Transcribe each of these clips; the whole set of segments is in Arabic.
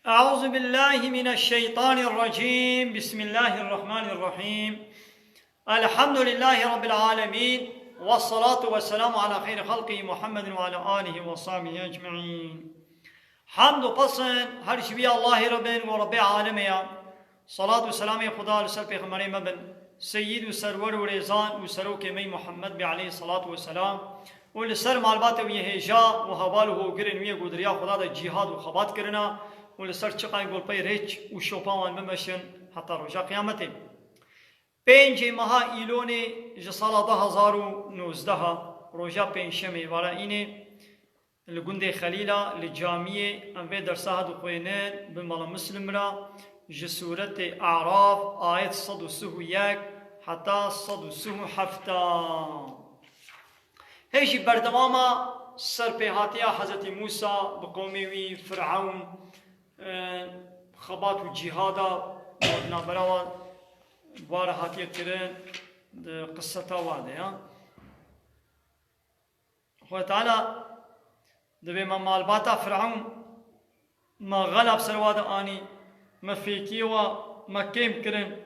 أعوذ بالله من الشيطان الرجيم. بسم الله الرحمن الرحيم. الحمد لله رب العالمين، والصلاة والسلام على خير خلقه محمد وعلى آله وصحبه أجمعين. حمد و پسند هر شبیه الله ربن و رب عالمیا. صلاة و سلام خدا لسر پیغمبر مبن سید و سرور و ریزان و سروک می محمد علیه الصلاة والسلام و لسر معلومات ویه هجا و حوال و گرن ویه گودریا خدا دا جهاد و خبات کرنا و لسر چقای گل پی ریچ و شوپاوان بمشن حتی روژا قیامته. 5 ماه ایلون سال 2019 روژا پنجشنبه وارا اینه لگند خلیلا لجامعه انوی در ساحت خوینن بمال مسلم را جسورت اعراف آیت 131 حتی 137. هیچ بردماما سرپیهاتی حضرت موسی بقومی وی فرعون خبات و جهادا نابراوان واره هاتیه کرن قصتا واده خواه تعالی دبی ما مالباتا فرعون ما غلب سرواده آنی ما فيكي وما كيم كرن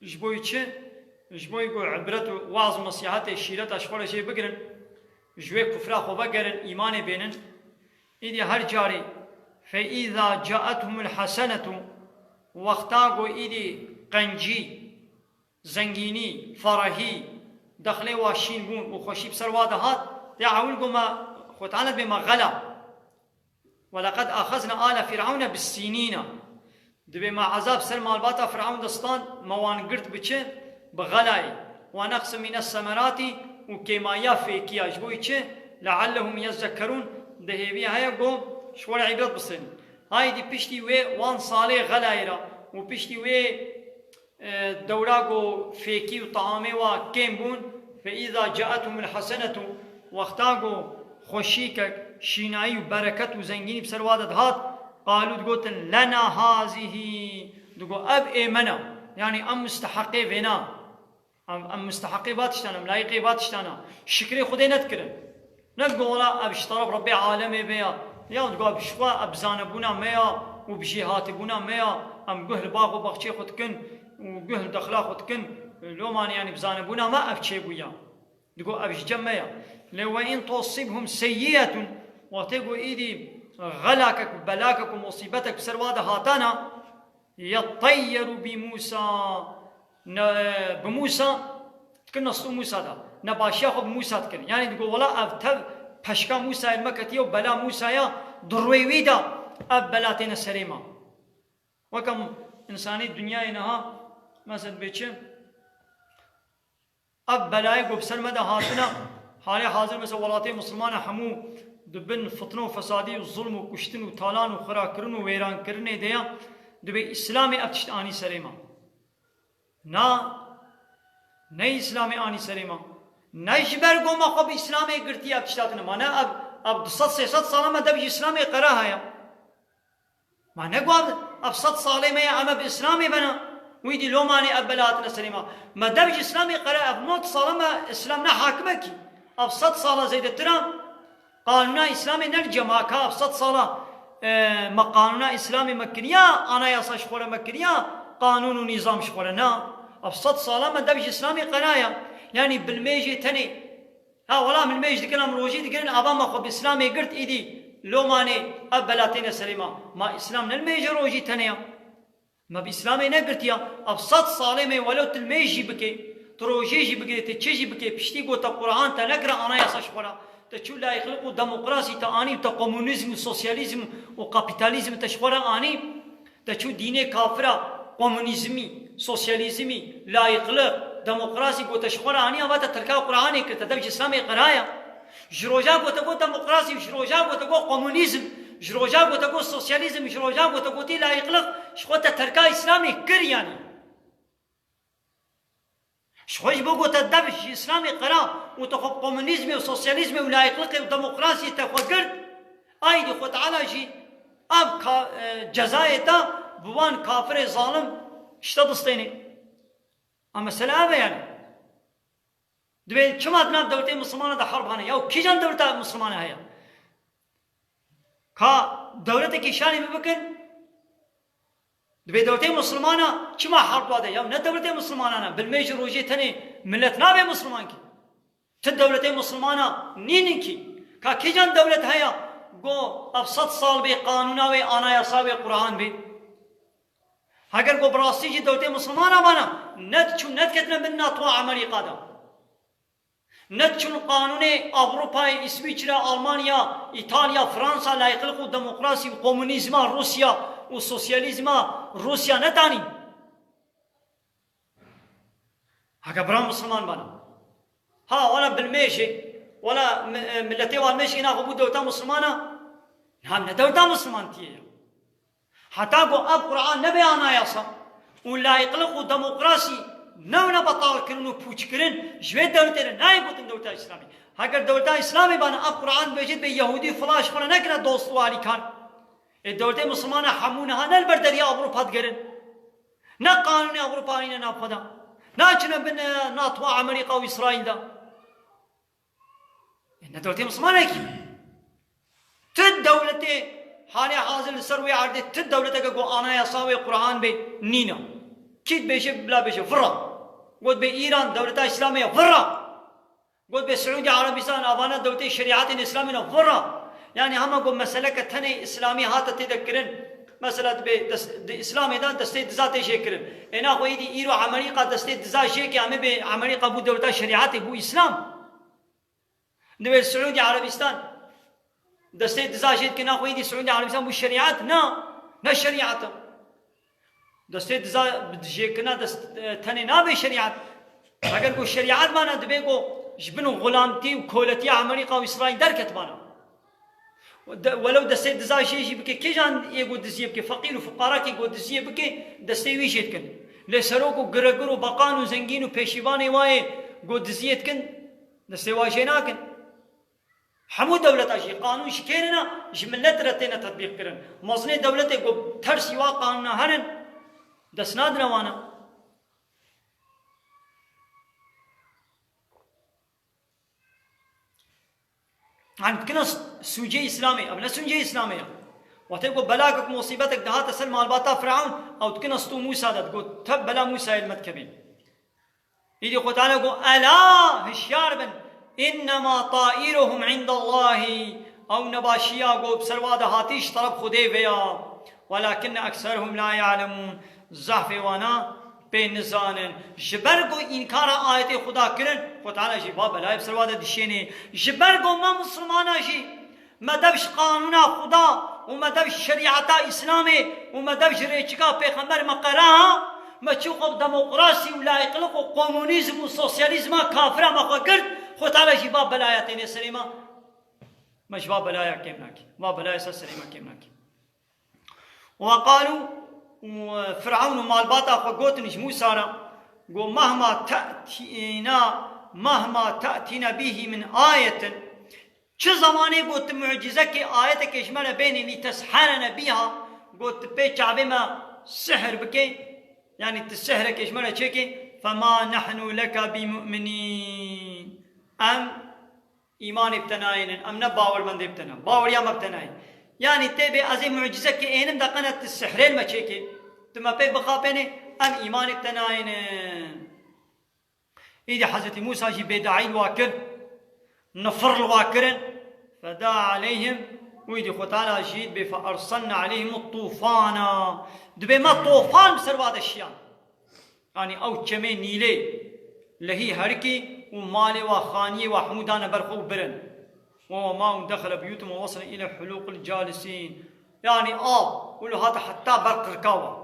جبوي تشي جبوي قو عبرت وعظ نصيحات الشيرات اشخاص شيء بقرن جوي كفر خو بقرن ايمان بينن ايدي هر جاري فاذا جاءتهم الحسنه وقتاغو ايدي قنجي زنگيني فرحي دخلي واشين بون وخوشي بسرواده هات يعول ما خو تعالى بما غلا ولقد اخذنا آل فرعون بالسنين دبي مع عذاب سر مالباتا فرعون دستان موان قرت بچه بغلاي ونقص من الثمرات وكيمايا فيكيا جبوي چه لعلهم يذكرون دهيبي هيا قوم شوال عبرت بسن هاي دي پشتي وي وان صالح غلايرا وپشتي وي دوراغو فيكي وطعامي وكيم بون فإذا جاءتهم الحسنة واختاغو خوشيكك شيناي وبركت وزنجيني بسروادت هات قالوا تقولن لنا هذه تقول اب ايمنا يعني ام مستحقي بنا ام مستحقي باتشتانا ملايقي باتشتانا شكري خدي نذكر نقول لا اب اشترب ربي عالمي بيا يا تقول بشوا اب زانبونا ميا وبجهاتبونا ميا ام قهل باغ وباغشي خدكن وقهل دخلا خدكن لو ماني يعني بزانبونا ما ابشي بويا تقول ابش جميا لو ان تصيبهم سيئه وتقول ايدي غلاكك بلاكك ومصيبتك بسروادة هاتانا يطير بموسى تكن نصو موسى دا نباشيخ بموسى تكن يعني تقول ولا أبتب بشكا موسى المكتية وبلا موسى يا ضروي دا أب بلاتين السريمة وكم إنساني الدنيا إنها مثلا بيتش أب بلايك وبسرمة هاتنا حالي حاضر مثلا ولاتي مسلمان حمو دبن فتنه و فسادی و ظلم و کشتن و تالان و خراکرن و ویران کرنه دیا دبی اسلامی ابتشت آنی سریما نه اسلامی آنی سریما نه جبر گوما خوب اسلامی گرتی ابتشتاتنا ما نه اب 200-300 ساله ما دبی اسلامی قراها یا ما نه گو اب 100 ساله ما اما باسلامی بنا ويدي لو ماني اب بلاتنا سریما ما دبی اسلامی قرا اب 100 ساله ما اسلام نه حاکمه کی اب 100 ساله زید ترام قانونا اسلامي نرجع ما كاب 100 صلاة ما قانونا اسلامي مكريا انا ياسا شخوره مكريا قانون ونظام شخوره نا اب 100 صلاة ما دبج اسلامي قرايا يعني بالميجي تني ها ولا من الميجي دكنا مروجي دكنا ابا ما خب اسلامي قرت ايدي لو ماني اب بلاتين سليمه ما اسلام الميجي روجي تنيا ما باسلامي نقرتيا اب 100 صلاة ما ولو الميجي بكي تروجيجي بكي تشيجي بكي بشتي قوت القران تنقرا انا ياسا شخوره تشو لا يخلقوا ديمقراطية تاني وكومونيزم وسوسياليزم وكابيتاليزم تشخورا اني تشو ديني كافرة كومونيزمي سوسياليزمي لا يخلق ديمقراطي قو تشخورا اني ابا تركا قراني كتدبج اسلامي قرايا جروجا قو تقول ديمقراطي جروجا قو تقول كومونيزم جروجا قو تقول سوسياليزم جروجا قو تقول لا يخلق شخوت تركا اسلامي كرياني شويش بقول تدبش إسلامي قرا وتخب كومونيزمي وسوسياليزمي ولا يخلق وديمقراطية تخوجر أيدي خد على جي أب جزايته بوان كافر ظالم اشتدستيني أما سلامة يعني دبي كم أدنى دولتين مسلمانة ده حرب هني أو كي جان دولتين مسلمانة هيا کا دولت کی شانی بکن دبي دولتي مسلمانة كما حرب هذا يوم ندولتي مسلمانة بالميج روجي تاني ملتنا بي مسلمان كي تدولتي مسلمانة نينكي كي جان دولة هيا گو افصد سال بي قانونا وي آنا يساوي قرآن بي اگر گو براستی جي دولتي مسلمانة بانا ند كتنا من ناتوا امريكا دا ند چون قانون اوروپا اسويسرا المانيا ايطاليا فرنسا لا يخلقوا ديمقراطي وكومونيزم روسيا وسوسياليزم روسيا نتاني اگر برا مسلمان بانا ها ولا بالميشي ولا ملتي والميشي هنا غبو دولتا مسلمانة نعم دولتا مسلمان تيه حتى قو اب قرآن نبي آنا ياسا ولا يخلقوا ديمقراطي نو بطال كرنو پوچ کرن جوه دولتي ناي بوتن دولتا اسلامي اگر دولتا اسلامي بان اب قرآن بيجد بي يهودي فلاش خونه نكنا دوستواري كان دولتي مسلمان حمونها نل بردريا اوروبا دگرن نا قانون اوروبا اين نا فدا نا چنا بن ناتوا امريكا واسرائيل دا ان دولتي مسلمان كي تد دولتي حالي حاضر سروي عرض تد دولتك کو انا يساوي قرآن بي نينا كيد بيشه بلا بيشه فرا قلت بإيران دولة إسلامية فرا قلت بسعودي عربستان أبانا دولة شريعات إسلامية فرا يعني هم قلت مسألة كتني إسلامي هات تذكرن مسألة بإسلامي ده دستي دزات شكرن أنا قويدي إيرو أمريكا دستي دزات شيء كأمي بأمريكا بو دولة شريعات بو إسلام دولة سعودي عربستان دستي دزات شيء كنا قويدي سعودي عربستان بو شريعات نا شريعات دسته دزا بدجيكنا دست تاني نابي شريعت اگر کو شريعت مانا دبي کو جبنو غلامتي وكولتي امريكا واسرائيل دركت مانا ولو دسته دزا شيء بك كي جان يگو دزيه بك فقير وفقراء كي گو دزيه بك دسته ويشت كن لسرو کو گرگرو بقانو زنگينو پيشيباني واي گو دزيت كن دسته واجينا كن حمو دولت اشي قانون شكيرنا جملت رتنا تطبيق كرن مزني دولت کو ترسي وا قانون هرن دسناد روانا عن كنا سوجي إسلامي أبنا سوجي إسلامية وتقول بلاك مصيبتك ده تسلم على باتا فرعون أو تكنا ستو موسى ده تقول تب بلا موسى المتكبين يدي قلت على قول ألا هشيار بن إنما طائرهم عند الله أو نباشيا قول بسرواد هاتيش طرب خدي فيا ولكن أكثرهم لا يعلمون زحف وانا بين نزانن جبرگو انکار آیت خدا کرن خود تعالی جی باب لا بسرواده دشینی جبرگو ما مسلمانا جی مدبش قانون خدا و مدبش شریعت اسلامی و مدبش ریچکا پیغمبر مقراها ما چوق دموکراسی و لایقلق و کمونیسم و سوسیالیسم کافر ما کرد خود تعالی جی باب بلایت سلیما مش باب بلایا کیم ناکی باب بلایا سلیما کیم ناکی وقالوا وفرعون ومالباتا فقوتنش موسى قو مهما تأتينا به من آية چه زمانه قلت معجزك آيتك اشمال بيني لتسحرنا بها قلت بيش عبما سحر بكي يعني تسحرك اشمال چكي فما نحن لك بمؤمنين أم إيمان ابتنائن أم نباور بند ابتنا باور يام ابتنائن يعني تبي عظيم معجزة كأنم دقنت السحرين ما شيء تما بي بخابني أم إيمان ابتنائن إذا حضرت موسى جي بداعي الواكر نفر الواكرن فدعا عليهم ويدي خطالا جيد فأرسلنا عليهم الطوفان دبي ما طوفان بسر هذا الشيء يعني أو كمي نيلي لهي هركي ومالي وخاني وحمودان برخو برن وما دخل بيوتهم ووصل إلى حلوق الجالسين يعني ولو هذا حتى برق ركاوة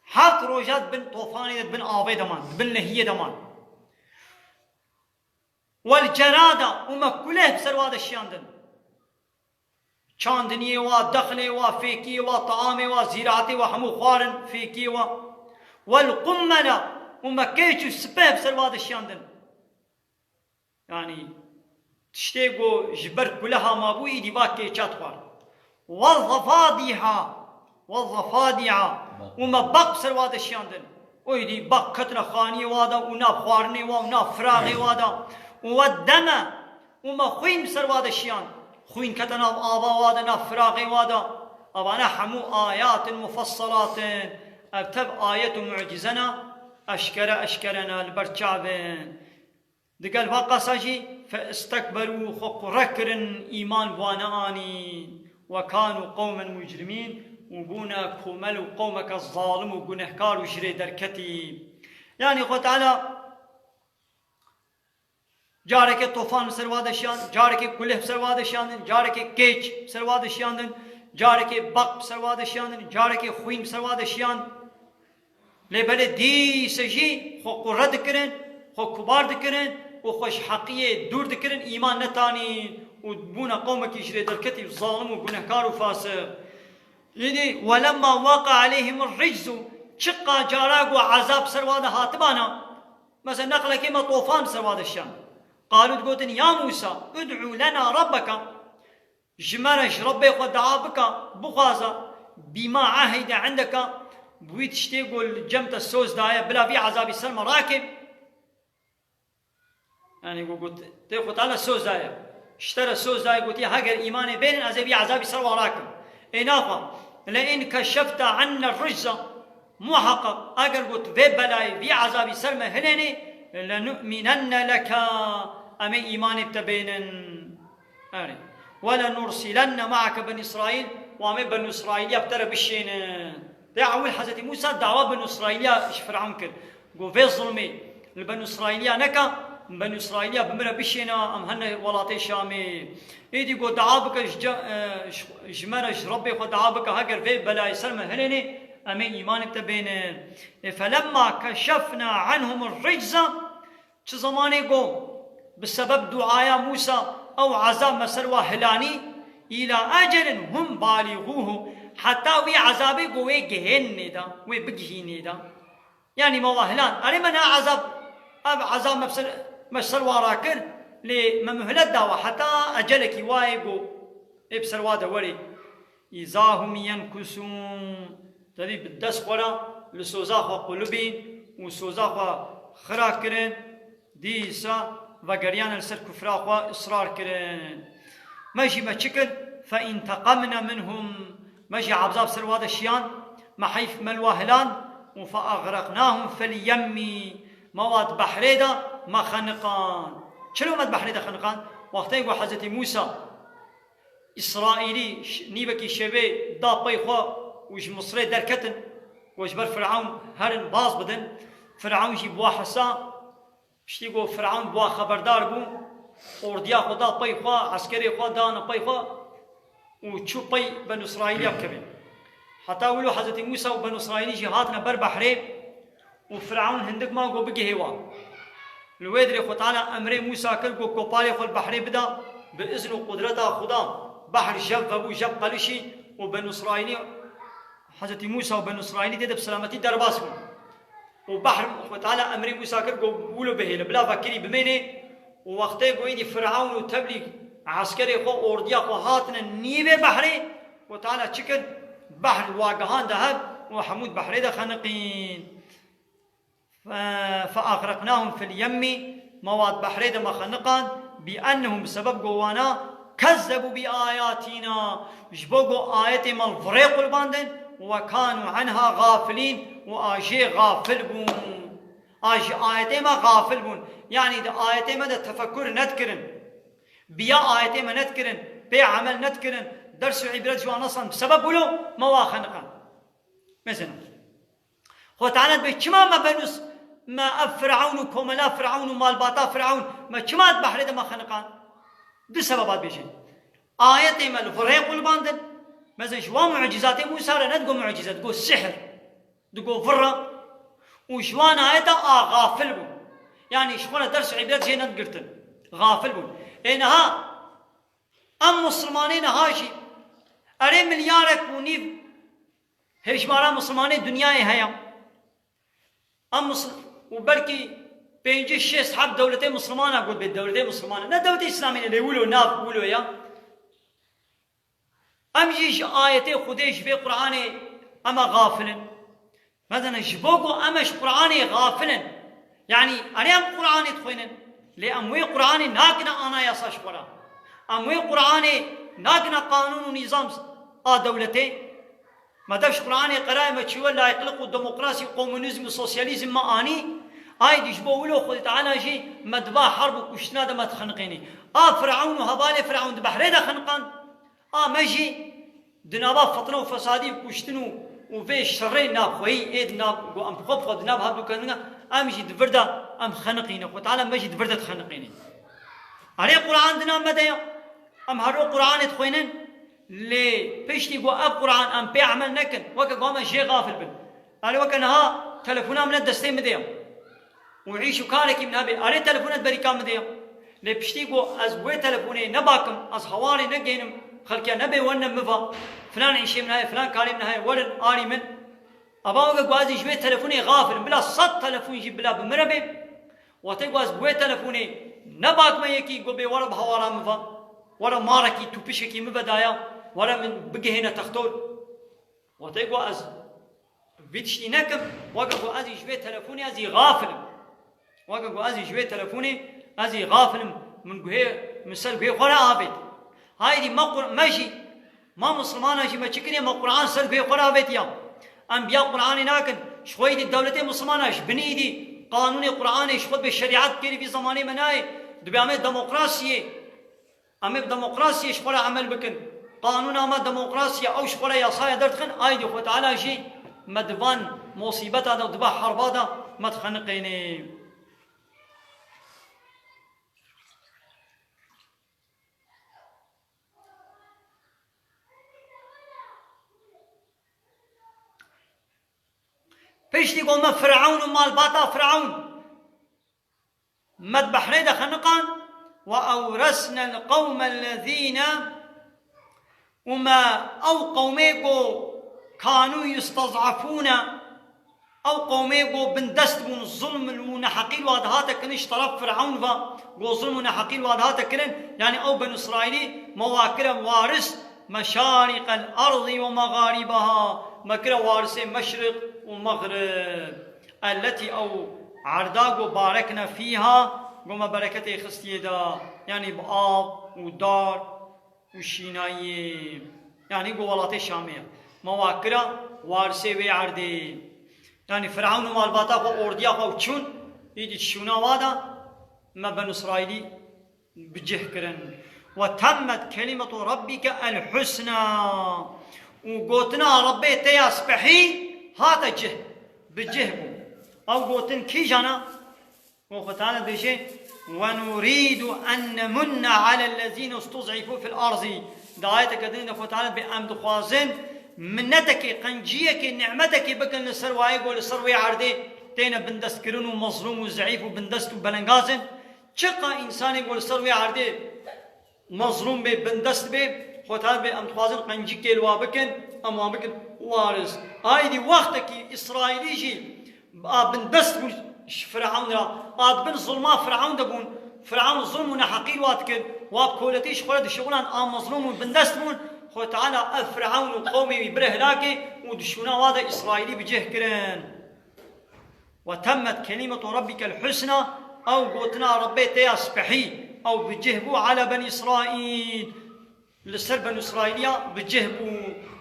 حتى روجات بن طوفاني بن آبي دمان بن لهية دمان والجرادة وما كله بسر هذا الشيء عندنا چاندنی و دخل و فيكي و طعام و زراعتي و همو خوارن فيكي والقمل وما كيتشو سبب سر هذا الشيء عندنا يعني تشتيقو جبر كلها ما بو يدي باكي تشاتوار والضفادع وما بق سر هذا الشيء عندنا ويدي بق كتر خاني وادا ونا خوارني ونا فراغي وادا والدم وما خوين بسر هذا الشيء خوين كتنا آبا وادا نفراغي وادا أبانا حمو آيات مفصلات ابتب آية معجزنا أشكرنا البرچابن دقال واقع ساجي فاستكبروا خقركرن إيمان بواناني وكانوا قوما مجرمين وبونا كمل قومك الظالم وجنهكار وشري دركتي يعني خو تعالى جارك طوفان سروادشيان جارك كله سروادشيان جارك كيج سروادشيان جارك بق سروادشيان جارك خوين سروادشيان لبل دي سجي خو قرد كرن خو كبار دكرن وخوش حقية دور دكرن إيمان نتاني وبونا قومك يشري دركتي الظالم وجنهكار وفاسق يعني ولما وقع عليهم الرجز شقا جاراق وعذاب سرواد هاتبانا مثلا نقل كما طوفان سرواد الشام قالوا تقولن يا موسى ادعو لنا ربك جمرش ربي ودعا بك بخازا بما عهد عندك بويت شتيقول جمت السوز دايا بلا في عذاب السلم راكب يعني قلت تقول على السوز دايا اشترى السوز دايا قلت يا هاجر ايماني بين ازبي عذاب السلم راكب إنافا لئن كشفت عنا الرجزة محقق أجر قلت في بلاي في عذاب سلمة هنني لنؤمنن لك أمي إيمان بتبينن ولنرسلن معك بني إسرائيل وأمي بني إسرائيل يبتر بالشين دعوة حضرت موسى دعوة بني إسرائيل إيش فرعون كر قو في ظلمي البني إسرائيل نكا بني إسرائيل بمرة بشينا أم هن ولاتي شامي إيدي قو دعابك جمرش ربي قو دعابك هكر في بلاي سلمة هنني أمين إيمان بتبين فلما كشفنا عنهم الرجزة چه زماني قو بسبب دعايا موسى أو عذاب مسروا هلاني إلى أجل هم بالغوه حتى وي عذابي قو ويجهن ندا ويبجهين ندا يعني ما هلان أري من عذاب أب عذاب مسروا راكر لممهلة دعوة حتى أجلك وايقو إبسر وادا وري إذا هم ينكسون تبي بالدس خورا لسوزاخوا قلوبين وسوزاخوا خراكرن ديسا وقريان السر كفراخوا إصرار كرن ماجي ما تشكل فانتقمنا منهم ماجي عبزاب سر وادا الشيان ما حيف ملواهلان وفأغرقناهم في اليم مواد بحريدا ما خنقان شنو مد بحريدا خنقان وقتا يقول حضرت موسى إسرائيلي نيبكي شبه دا بيخوا وش مصري دركتن وش بر فرعون هرن باز بدن فرعون جي بوا حسا شتي يقول فرعون بوا خبردار بو اورديا خدا بيخوا عسكري خوا دانا بيخوا وشو بي بنو إسرائيل يبكبين حتى ولو حضرت موسى وبنو إسرائيل جي هاتنا بر بحري وفرعون هندك ما قو بقي هوا الويدري خو تعالى أمري موسى كل قو كوبالي خو البحري بدا بإذن وقدرته خدا بحر جب أبو جب قلشي وبنو إسرائيل حضرت موسى وبنو إسرائيل تدب سلامتي درباسهم وبحر خو تعالى أمري موسى كل قو بولو بهيل بلا فكري بميني ووقتي قو يدي فرعون وتبلي عسكري خو أورديا خو هاتنا نيبه بحري وتعالى شكل بحر الواقهان ذهب وحمود بحري ده خنقين فأغرقناهم في اليم مواد بحري ده مخنقان بأنهم بسبب قوانا كذبوا بآياتنا جبوغو آياتي مال فريق الباندن وكانوا عنها غافلين وآجي غافل بون آجي آياتي ما غافل بون يعني ده آياتي ما ده تفكر نذكرن بيا آياتي ما نذكرن بيا عمل نذكرن درس عبرت جوان أصلا بسبب له مواخنقا مثلا هو تعالى بكما ما بنوس ما فرعون وكملا فرعون ومالباتا فرعون ما كما بحر ده ما خنقان بسببات بيجي آيات ما الفريق والباندن مثلا شوان معجزات موسى لا تقول معجزات تقول سحر تقول فرة وشوان آيات غافل بون يعني شوان درس عبرت زي نتقرتن غافل بون إنها أم مسلمانين هاشي أري مليارك ونيف هيش مارا مسلمانين دنياي هيا أم مسلم وبركي بينجي شيء أصحاب دولتين مسلمانة أقول بالدولتين مسلمانة لا دولة إسلامية اللي يقولوا ناف يقولوا يا أم جيش آيتي خديش في قرآن أما غافلا مثلا جبوكو أمش قرآن غافلا يعني أنا أم قرآن تخوينن لأموي قرآن ناقنا أنا يصاش قرآن أموي قرآن ناقنا قانون ونظام دولتين ما دفش قرآن قراءة ما تشوى لا يقلق الديمقراطي وكومونيزم وسوسياليزم ما آني هاي ديش بولو خد تعالى جي مدبا حرب وكشتنا دا ما تخنقيني فرعون وهبالي فرعون دبحري دا خنقان مجي دنابا فطنه وفسادي وكشتنو وفي شرين ناب خوي ايد ناب ام خفض ناب هبدو كنغا امجي دفردا ام خنقيني خد تعالى مجي دفردا تخنقيني علي قرآن دنا مديا ام هرو قرآن تخوينن لي بيشتي قو اب قرآن ام بيعمل نكن وكا قوما شي غافل بن علي وكا نها تلفونا من الدستين مديا وعيشوا كارك من هبي علي تلفونات بريكا مديا لي بيشتي قو از بوي تلفوني نباكم از هواري نجينم خلكيا نبي ونم مفا فلان عيشي من هاي فلان كاري من هاي ولن آري من أبا وقا قوازي جوي تلفوني غافل بلا صد تلفون يجيب بلا بمربي وتقواز بوي تلفوني نباك ما يكي قو بي ورا بهوارا مفا ورا ماركي توبشكي مبدايا ورا من بقي هنا تختول وتقواز بيتشتي نكم وقا قوازي جوي تلفوني ازي غافل وقا قوازي جوي تلفوني ازي غافل من قوهي مسل قوهي خورا عابد هاي دي ماشي ما مسلمان اجي ما تشكني ما قرآن سر قوهي خورا عابد يا انبياء قرآن ناكن شوي دي الدولة مسلمانة بني دي قانون قرآن شخود بالشريعات كيري في زماني مناي دبي عمل ديمقراطية عمل ديمقراطية شخورا عمل بكن قانون عمل ديمقراطية او شخورا يصايا درتخن هاي دي خود تعالى جي مدفان مصيبت هذا ودبا حرب هذا ما تخنقيني بيشتي قول ما فرعون ومال باتا فرعون مد بحري دا خنقان وأورثنا القوم الذين وما أو قوميكو كانوا يستضعفون أو قوميكو بندست بون الظلم ونحقيل وادهاتا كنش طرف فرعون فا ظلم ونحقيل وادهاتا كرن يعني أو بن إسرائيلي مواكرة وارث مشارق الأرض ومغاربها مكرة وارث مشرق ومغرب التي أو عرداق باركنا فيها وما بركته خستيدا يعني بآب ودار وشيناي يعني قولات الشامية مواكرة وارثة وعردي يعني فرعون ومالباتا وأورديا وشون يجي شونا وادا ما بن إسرائيلي بجهكرن وتمت كلمة ربك الحسنى وقوتنا ربي تياسبحي هذا جه بجهبو أو قوتن كي جانا وختانا ديشي ونريد أن نمن على الذين استضعفوا في الأرض دعايتك دينا ختانا بأمد خوازن منتك قنجيك نعمتك بكن لسرواي قول لسروي عردي تينا بندست كرون ومظلوم وزعيف وبندست وبلنغازن چقا إنسان يقول لسروي عردي مظلوم بي بندست بي ختانا بأمد خوازن قنجيك الوا بكن أما بكن وارث هايدي وقتك إسرائيلي جي بندست فرعون را بن ظلما فرعون دبون فرعون ظلم ونحقيل واتكن وابكولتيش خلد شغلان مظلوم بندست بون خو تعالى فرعون وقومي برهلاكي ودشونا وادا إسرائيلي بجه كرن وتمت كلمة ربك الحسنى أو قوتنا ربي تياسبحي أو بجهبو على بني إسرائيل لسر بني إسرائيليا بجهبو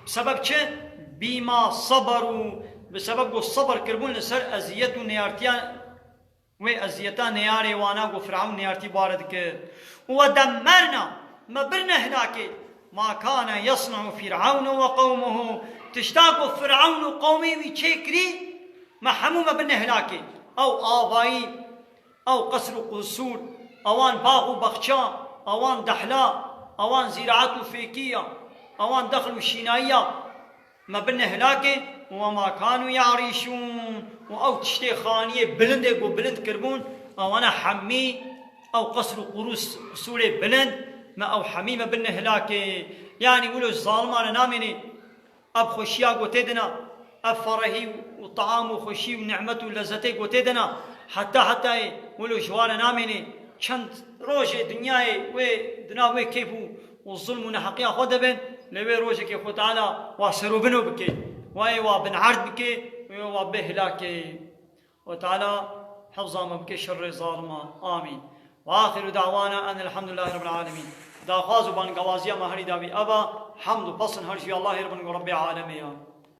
بسبب چه؟ بما صبروا بسبب الصبر كربون لسر أزيت نيارتيان وأزيتان نياري وانا وفرعون نيارتي باردك ودمرنا ما برنا هناك ما كان يصنع فرعون وقومه تشتاق فرعون وقومه ويشكري ما حمو ما برنا هناك أو آبائي أو قصر قصور أوان باغ وبخشا أوان دحلا أوان زراعات فيكية أوان دخل وشيناية ما بنا هلاكي وما كانوا يعرشون أو تشتي خانية بلند وبلند كربون أو أنا حمي أو قصر قروس سوري بلند ما أو حمي ما بنا هلاكي يعني ولو الظالم أنا نامني أب خوشيا قوتيدنا أب فرحي وطعام وخوشي ونعمة ولذتي قوتيدنا حتى ولو جوار نامني چند روجه دنياي ودنا وكيفو والظلم نحقيا خود بن لوي روجه كي خو تعالى واسرو بنو بكي واي وابن عرض بكي وبهلاكي وتعالى حفظا مبكي شر ظالما آمين واخر دعوانا ان الحمد لله رب العالمين دا خازو بان قوازيا ما هري دابي ابا حمد وبصن هرشي الله رب العالمين